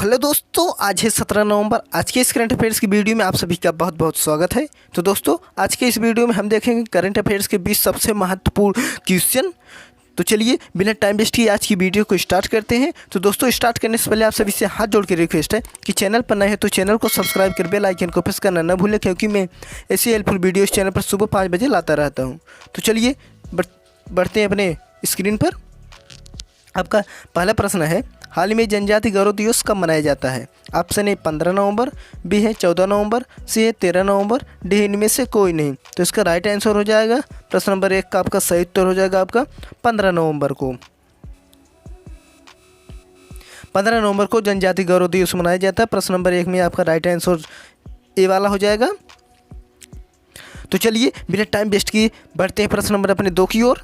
Hello दोस्तों, आज है 17 नवंबर। आज के इस करंट अफेयर्स की वीडियो में आप सभी का बहुत बहुत स्वागत है। तो दोस्तों, आज के इस वीडियो में हम देखेंगे करंट अफेयर्स के 20 सबसे महत्वपूर्ण क्वेश्चन। तो चलिए बिना टाइम वेस्ट किए आज की वीडियो को स्टार्ट करते हैं। तो दोस्तों, स्टार्ट करने से पहले आप सभी से हाथ जोड़ के रिक्वेस्ट है कि चैनल पर नए हैं तो चैनल को सब्सक्राइब कर बेल आइकन को प्रेस करना न भूलें, क्योंकि मैं ऐसी हेल्पफुल वीडियो इस चैनल पर सुबह 5 बजे लाता रहता हूँ। तो चलिए बढ़ते हैं अपने स्क्रीन पर। आपका पहला प्रश्न है, हाल ही में जनजाति गौरव दिवस कब मनाया जाता है? ऑप्शन ए 15 नवंबर, बी है 14 नवंबर, सी है 13 नवंबर, डी है इनमें से कोई नहीं। तो इसका राइट आंसर हो जाएगा प्रश्न नंबर 1 का आपका सही उत्तर हो जाएगा आपका 15 नवंबर को। 15 नवंबर को जनजाति गौरव दिवस मनाया जाता है। प्रश्न नंबर 1 में आपका राइट आंसर ए वाला हो जाएगा। तो चलिए बिना टाइम वेस्ट किए बढ़ते हैं प्रश्न नंबर अपने 2 की ओर।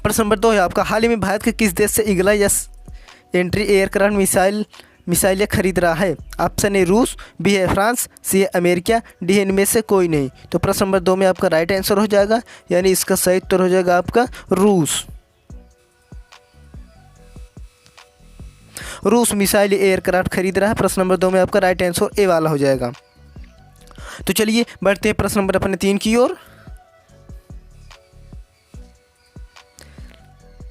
प्रश्न नंबर 2 है आपका, हाल ही में भारत के किस देश से ईगल या एंट्री एयरक्राफ्ट मिसाइलें खरीद रहा है? ऑप्शन ए रूस, बी है फ्रांस, सी है अमेरिका, डी है इनमें से कोई नहीं। तो प्रश्न नंबर 2 में आपका राइट आंसर हो जाएगा, यानी इसका सही उत्तर हो जाएगा आपका रूस। रूस मिसाइल एयरक्राफ्ट खरीद रहा है। प्रश्न नंबर 2 में आपका राइट आंसर ए वाला हो जाएगा। तो चलिए बढ़ते हैं प्रश्न नंबर अपने 3 की ओर।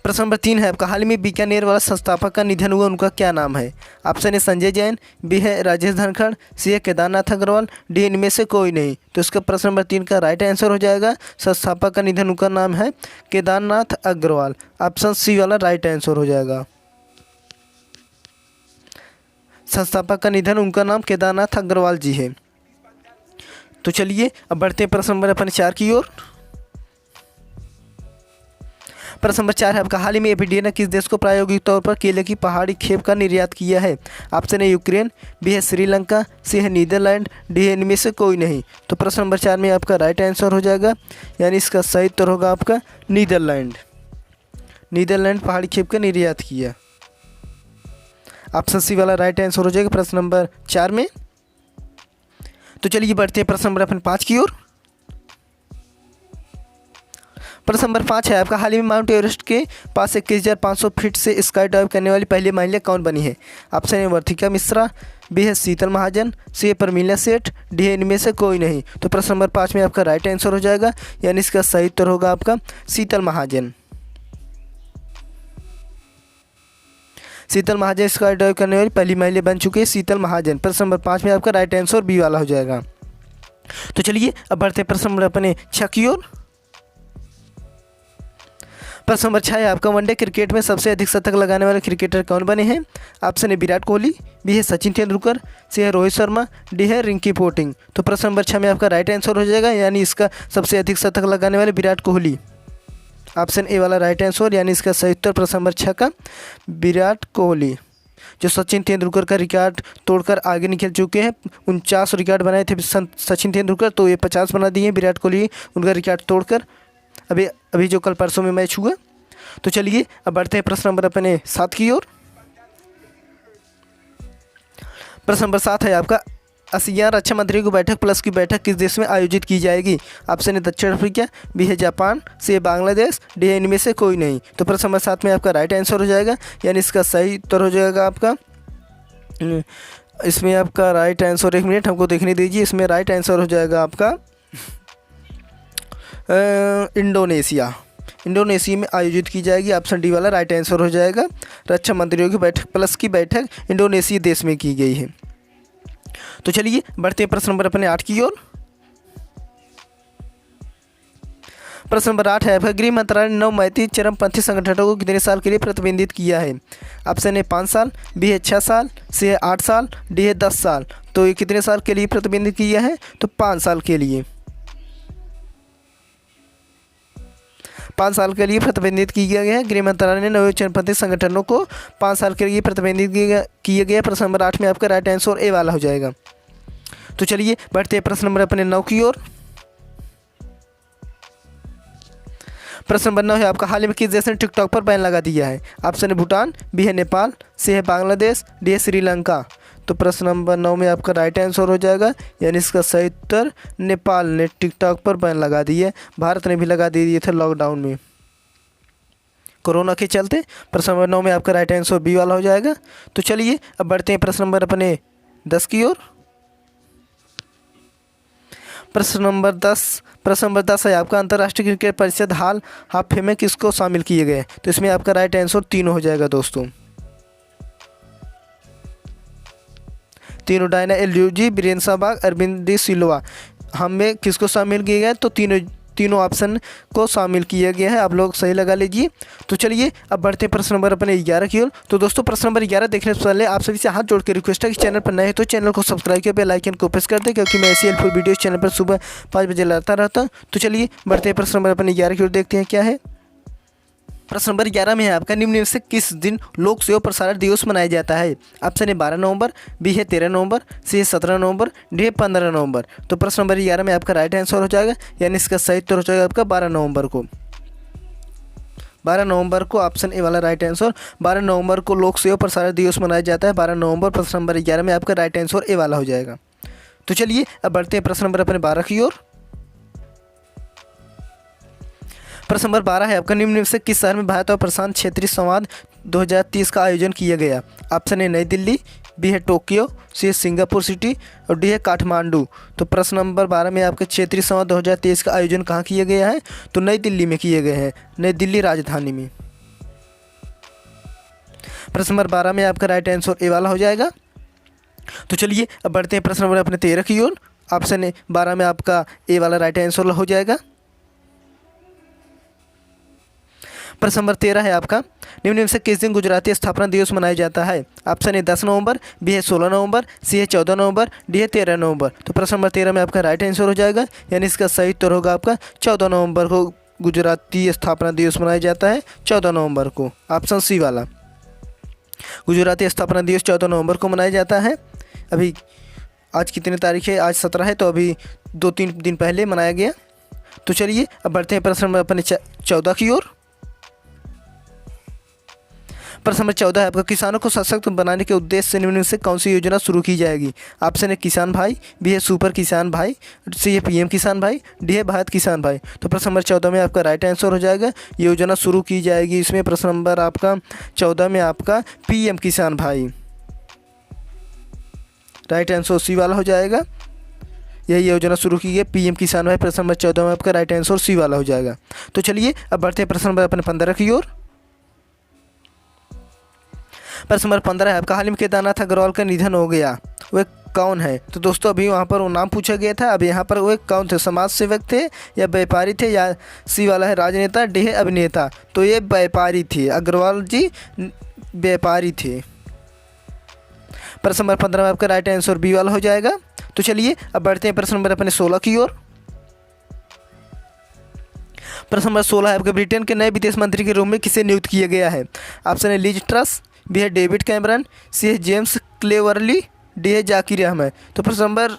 प्रश्न नंबर 3 है आपका, हाल ही में बीकानेर वाला संस्थापक का निधन हुआ, उनका क्या नाम है? Option A Sanjay Jain, B है राजेश धनखड़, सी है केदारनाथ अग्रवाल, डी इनमें से कोई नहीं। तो इसका प्रश्न नंबर 3 का राइट आंसर हो जाएगा, संस्थापक का निधन उनका नाम है केदारनाथ अग्रवाल। ऑप्शन सी वाला राइट आंसर हो जाएगा। संस्थापक का निधन उनका नाम केदारनाथ अग्रवाल जी है। तो चलिए अब बढ़ते हैं प्रश्न नंबर अपने 4 की ओर। प्रश्न नंबर 4 है आपका, हाल ही में एफडीए ने किस देश को प्रायोगिक तौर पर केले की पहाड़ी खेप का निर्यात किया है? ऑप्शन ए यूक्रेन, बी है श्रीलंका, सी है नीदरलैंड, डी है इनमें से कोई नहीं। तो प्रश्न नंबर 4 में आपका राइट आंसर हो जाएगा, यानी इसका सही उत्तर होगा आपका नीदरलैंड। नीदरलैंड पहाड़ी खेप का निर्यात किया। ऑप्शन सी वाला राइट आंसर हो जाएगा प्रश्न नंबर 4 में। तो चलिए बढ़ते हैं प्रश्न नंबर अपन 5 की ओर। प्रश्न नंबर 5 है आपका, हाल ही में माउंट एवरेस्ट के पास 21,500 फीट से स्काई डाइव करने वाली पहली महिला कौन बनी है? Option A Vartika Mishra, B है शीतल महाजन, सी है प्रमीला सेठ, डी है इनमें से कोई नहीं। तो प्रश्न नंबर 5 में आपका राइट आंसर हो जाएगा, यानी इसका सही उत्तर होगा आपका शीतल महाजन। शीतल महाजन स्काई डाइव करने वाली पहली महिला बन चुकी है शीतल महाजन। प्रश्न नंबर 5 में आपका राइट आंसर बी वाला हो जाएगा। तो चलिए अब बढ़ते प्रश्न नंबर अपने 6 की ओर। प्रश्न नंबर 6 है आपका, वनडे क्रिकेट में सबसे अधिक शतक लगाने वाले क्रिकेटर कौन बने हैं? Option A Virat Kohli, B है सचिन तेंदुलकर, सी है रोहित शर्मा, डी है रिंकी पोंटिंग। तो प्रश्न नंबर 6 में आपका राइट आंसर हो जाएगा, यानी इसका सबसे अधिक शतक लगाने वाले विराट कोहली। ऑप्शन ए वाला राइट आंसर, यानी इसका सही उत्तर प्रश्न नंबर 6 का विराट कोहली, जो सचिन तेंदुलकर का रिकॉर्ड तोड़कर आगे निकल चुके हैं। 49 रिकॉर्ड बनाए थे सचिन तेंदुलकर, तो ये 50 बना दिए विराट कोहली उनका रिकॉर्ड तोड़कर, अभी जो कल परसों में मैच हुआ। तो चलिए अब बढ़ते हैं प्रश्न नंबर अपने 7 की ओर। प्रश्न नंबर 7 है आपका, आसियान रक्षा मंत्री की बैठक प्लस की बैठक किस देश में आयोजित की जाएगी? ऑप्शन ए दक्षिण अफ्रीका, बी है जापान, सी है बांग्लादेश, डी है इनमें से कोई नहीं। तो प्रश्न नंबर 7 में आपका राइट आंसर हो जाएगा, यानी इसका सही उत्तर हो जाएगा आपका, इसमें आपका राइट आंसर, 1 मिनट हमको देखने दीजिए, इसमें राइट आंसर हो जाएगा आपका इंडोनेशिया में आयोजित की जाएगी। ऑप्शन डी वाला राइट आंसर हो जाएगा। रक्षा मंत्रियों की बैठक प्लस की बैठक इंडोनेशिया देश में की गई है। तो चलिए बढ़ते हैं प्रश्न नंबर अपने 8 की ओर। प्रश्न नंबर 8 है आपका, गृह मंत्रालय ने नवमैती चरमपंथी संगठनों को कितने साल के लिए प्रतिबंधित किया है? ऑप्शन ए 5 साल, बी है 6 साल, सी है 8 साल, डी है 10 साल। तो ये कितने साल के लिए प्रतिबंधित किया है? तो 5 साल के लिए। 5 साल के लिए प्रतिबंधित किया गया है। गृह मंत्रालय ने नव चरमपंथी संगठनों को 5 साल के लिए प्रतिबंधित किया गया। प्रश्न नंबर 8 में आपका राइट आंसर ए वाला हो जाएगा। तो चलिए बढ़ते हैं प्रश्न नंबर अपने 9 की ओर। प्रश्न नंबर 9 है आपका, हाल ही में किस देश ने टिकटॉक पर बैन लगा दिया है? ऑप्शन ए भूटान, बी है नेपाल, सी है बांग्लादेश, डी है श्रीलंका। तो प्रश्न नंबर 9 में आपका राइट आंसर हो जाएगा, यानी इसका सही उत्तर नेपाल ने टिकटॉक पर बैन लगा दी है। भारत ने भी लगा दिए थे लॉकडाउन में कोरोना के चलते। प्रश्न नंबर 9 में आपका राइट आंसर बी वाला हो जाएगा। तो चलिए अब बढ़ते हैं प्रश्न नंबर अपने 10 की ओर। प्रश्न नंबर 10 है आपका अंतर्राष्ट्रीय क्रिकेट परिषद हाल हाफे में किसको शामिल किए गए। तो इसमें आपका राइट आंसर तीनों हो जाएगा दोस्तों। तीनों डायना एलयूजी, बीरेन सहवाग, अरविंद डी सिल्वा हमें किसको शामिल किए गए। तो तीनों ऑप्शन को शामिल किया गया है, आप लोग सही लगा लीजिए। तो चलिए अब बढ़ते हैं प्रश्न नंबर अपने 11 की ओर। तो दोस्तों प्रश्न नंबर 11 देखने से पहले आप सभी से हाथ जोड़ के रिक्वेस्ट है कि चैनल पर नए हैं तो चैनल को सब्सक्राइब कर बेल आइकन को प्रेस कर दें, क्योंकि मैं ऐसी हेल्पफुल वीडियो चैनल पर सुबह 5 बजे लाता रहता हूँ। तो चलिए बढ़ते हैं प्रश्न नंबर अपने 11 की ओर, देखते हैं क्या है। प्रश्न नंबर 11 में है आपका निम्न से किस दिन लोक सेवा प्रसारण दिवस मनाया जाता है। ऑप्शन है 12 नवंबर, बी है 13 नवंबर, सी है 17 नवंबर, डी है 15 नवंबर। तो प्रश्न नंबर 11 में आपका राइट आंसर हो जाएगा, यानी इसका सही उत्तर हो जाएगा आपका 12 नवंबर को। 12 नवंबर को ऑप्शन ए वाला राइट आंसर। 12 नवंबर को लोक सेवा प्रसारण दिवस मनाया जाता है, 12 नवंबर। प्रश्न नंबर 11 में आपका राइट आंसर ए वाला हो जाएगा। तो चलिए अब बढ़ते हैं प्रश्न नंबर अपने 12 की ओर। प्रश्न नंबर 12 है आपका निम्न से किस शहर में भारत और प्रशांत क्षेत्रीय संवाद 2030 का आयोजन किया गया। ऑप्शन ए नई दिल्ली, बी है टोक्यो, सी है सिंगापुर सिटी और डी है काठमांडू। तो प्रश्न नंबर 12 में आपके क्षेत्रीय संवाद 2023 का आयोजन कहाँ किया गया है। तो नई दिल्ली में किए गए हैं, नई दिल्ली राजधानी में। प्रश्न नंबर 12 में आपका राइट आंसर ए वाला हो जाएगा। तो चलिए अब बढ़ते हैं प्रश्न नंबर अपने 13 की ओर। ऑप्शन ए 12 में आपका ए वाला राइट आंसर हो जाएगा। प्रश्न नंबर 13 है आपका निम्न से किस दिन गुजराती स्थापना दिवस मनाया जाता है। ऑप्शन ए 10 नवंबर, बी है 16 नवंबर, सी है 14 नवंबर, डी है 13 नवंबर। तो प्रश्न नंबर 13 में आपका राइट आंसर हो जाएगा, यानी इसका सही उत्तर होगा आपका 14 नवंबर को गुजराती स्थापना दिवस मनाया जाता है, 14 नवंबर को। ऑप्शन सी वाला, गुजराती स्थापना दिवस 14 नवंबर को मनाया जाता है। अभी आज कितनी तारीख है, आज 17 है, तो अभी 2-3 दिन पहले मनाया गया। तो चलिए अब बढ़ते हैं प्रश्न नंबर अपने 14 की ओर। प्रश्न नंबर 14 है आपका किसानों को सशक्त बनाने के उद्देश्य से निम्न से कौन सी योजना शुरू की जाएगी। ऑप्शन है किसान भाई, बी है सुपर किसान भाई, सी है पीएम किसान भाई, डी है भारत किसान भाई। तो प्रश्न नंबर 14 में आपका राइट आंसर हो जाएगा, योजना शुरू की जाएगी। इसमें प्रश्न नंबर आपका 14 में आपका पीएम किसान भाई, राइट आंसर सी वाला हो जाएगा। यही योजना शुरू की है पीएम किसान भाई। प्रश्न नंबर 14 में आपका राइट आंसर सी वाला हो जाएगा। तो चलिए अब बढ़ते हैं प्रश्न नंबर अपने 15 की ओर। प्रश्न नंबर 15 है आपका हाल ही में केदारनाथ अग्रवाल का निधन हो गया, वह कौन है। तो दोस्तों अभी वहाँ पर वो नाम पूछा गया था, अब यहाँ पर वो कौन थे, समाज सेवक थे या व्यापारी थे, या सी वाला है राजनेता, डी है अभिनेता। तो ये व्यापारी थे, अग्रवाल जी व्यापारी थे। प्रश्न नंबर 15 में आपका राइट आंसर बी वाला हो जाएगा। तो चलिए अब बढ़ते हैं प्रश्न नंबर अपने 16 की ओर। प्रश्न नंबर 16 है आपके ब्रिटेन के नए विदेश मंत्री के रूप में किसे नियुक्त किया गया है। ऑप्शन है लिज ट्रस, बी है डेविड कैमरन, सी है जेम्स क्लेवरली, डी है जाकिर अहमद। तो प्रश्न नंबर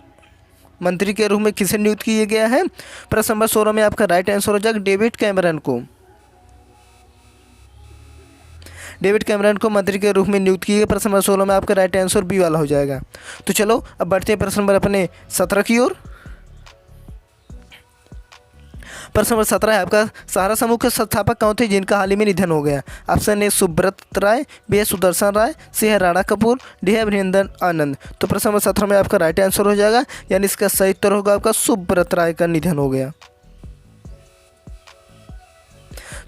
मंत्री के रूप में किसे नियुक्त किया गया है। प्रश्न नंबर 16 में आपका राइट आंसर हो जाएगा डेविड कैमरन को। डेविड कैमरन को मंत्री के रूप में नियुक्त किया गया। प्रश्न नंबर 16 में आपका राइट आंसर बी वाला हो जाएगा। तो चलो अब बढ़ते हैं प्रश्न नंबर अपने 17 की ओर। प्रश्न नंबर 17 है आपका सहारा समूह के संस्थापक कौन थे जिनका हाल ही में निधन हो गया। Option A Subrata Roy, B है सुदर्शन राय, सी है राणा कपूर, डी है अभिनंदन आनंद। तो प्रश्न नंबर 17 में आपका राइट आंसर हो जाएगा, यानी इसका सही उत्तर होगा आपका सुब्रत राय का निधन हो गया।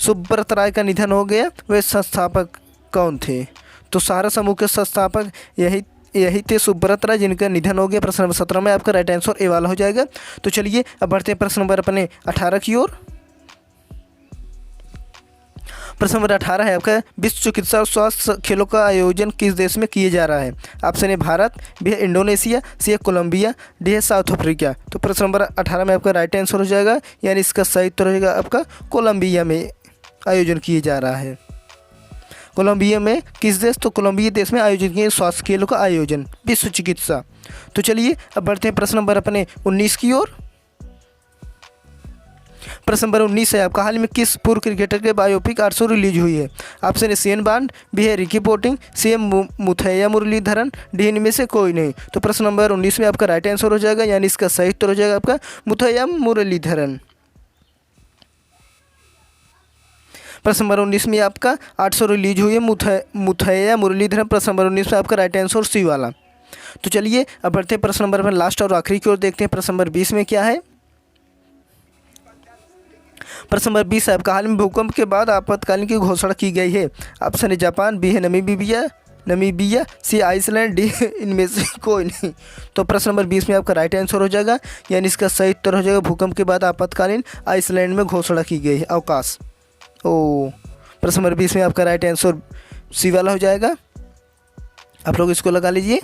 सुब्रत राय का निधन हो गया, वे संस्थापक कौन थे। तो सहारा समूह के संस्थापक यही थे सुब्रत राय, जिनका निधन हो गया। प्रश्न नंबर 17 में आपका राइट आंसर ए वाला हो जाएगा। तो चलिए अब बढ़ते हैं प्रश्न नंबर अपने 18 की ओर। प्रश्न नंबर 18 है आपका विश्व चिकित्सा स्वास्थ्य खेलों का आयोजन किस देश में किया जा रहा है। ऑप्शन है भारत, बी है इंडोनेशिया, सी है कोलंबिया, डी है साउथ अफ्रीका। तो प्रश्न नंबर 18 में आपका राइट आंसर हो जाएगा, यानी इसका सही उत्तर हो जाएगा आपका कोलंबिया में आयोजन किया जा रहा है। कोलंबिया में किस देश, तो कोलंबिया देश में आयोजित किए स्वास्थ्य खेलों का आयोजन विश्व चिकित्सा। तो चलिए अब बढ़ते हैं प्रश्न नंबर अपने 19 की ओर। प्रश्न नंबर 19 है आपका हाल में किस पूर्व क्रिकेटर के बायोपिक 800 रिलीज हुई है। ऑप्शन है शेन बॉन्ड, बी है रिकी पोंटिंग, सी है मुथैया मुरलीधरन, डी इनमें से कोई नहीं। तो प्रश्न नंबर 19 में आपका राइट आंसर हो जाएगा, यानी इसका सही उत्तर हो जाएगा आपका मुथैया मुरलीधरन। प्रश्न नंबर 19 में आपका 800 रिलीज हुई है मुथैया मुरलीधरन। प्रश्न नंबर 19 में आपका राइट आंसर सी वाला। तो चलिए अब बढ़ते हैं प्रश्न नंबर में लास्ट और आखिरी की ओर, देखते हैं प्रश्न नंबर 20 में क्या है। प्रश्न नंबर 20 है आपका, हाल में भूकंप के बाद आपातकालीन की घोषणा की गई है। ऑप्शन है जापान, बी है नमीबिया, सी आइसलैंड, डी इनमें से कोई नहीं। तो प्रश्न नंबर 20 में आपका राइट आंसर हो जाएगा, यानी इसका सही उत्तर हो जाएगा भूकंप के बाद आपातकालीन आइसलैंड में घोषणा की गई है अवकाश। प्रश्न नंबर 20 में आपका राइट आंसर सी वाला हो जाएगा। आप लोग इसको लगा लीजिए।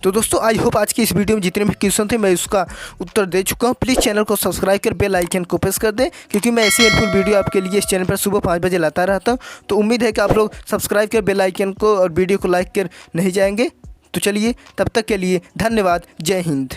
तो दोस्तों आई होप आज की इस वीडियो में जितने भी क्वेश्चन थे मैं उसका उत्तर दे चुका हूँ। प्लीज़ चैनल को सब्सक्राइब कर बेल आइकन को प्रेस कर दें, क्योंकि मैं ऐसी हेल्पफुल वीडियो आपके लिए इस चैनल पर सुबह 5 बजे लाता रहता हूँ। तो उम्मीद है कि आप लोग सब्सक्राइब कर बेल आइकन को और वीडियो को लाइक कर नहीं जाएंगे। तो चलिए तब तक के लिए धन्यवाद। जय हिंद।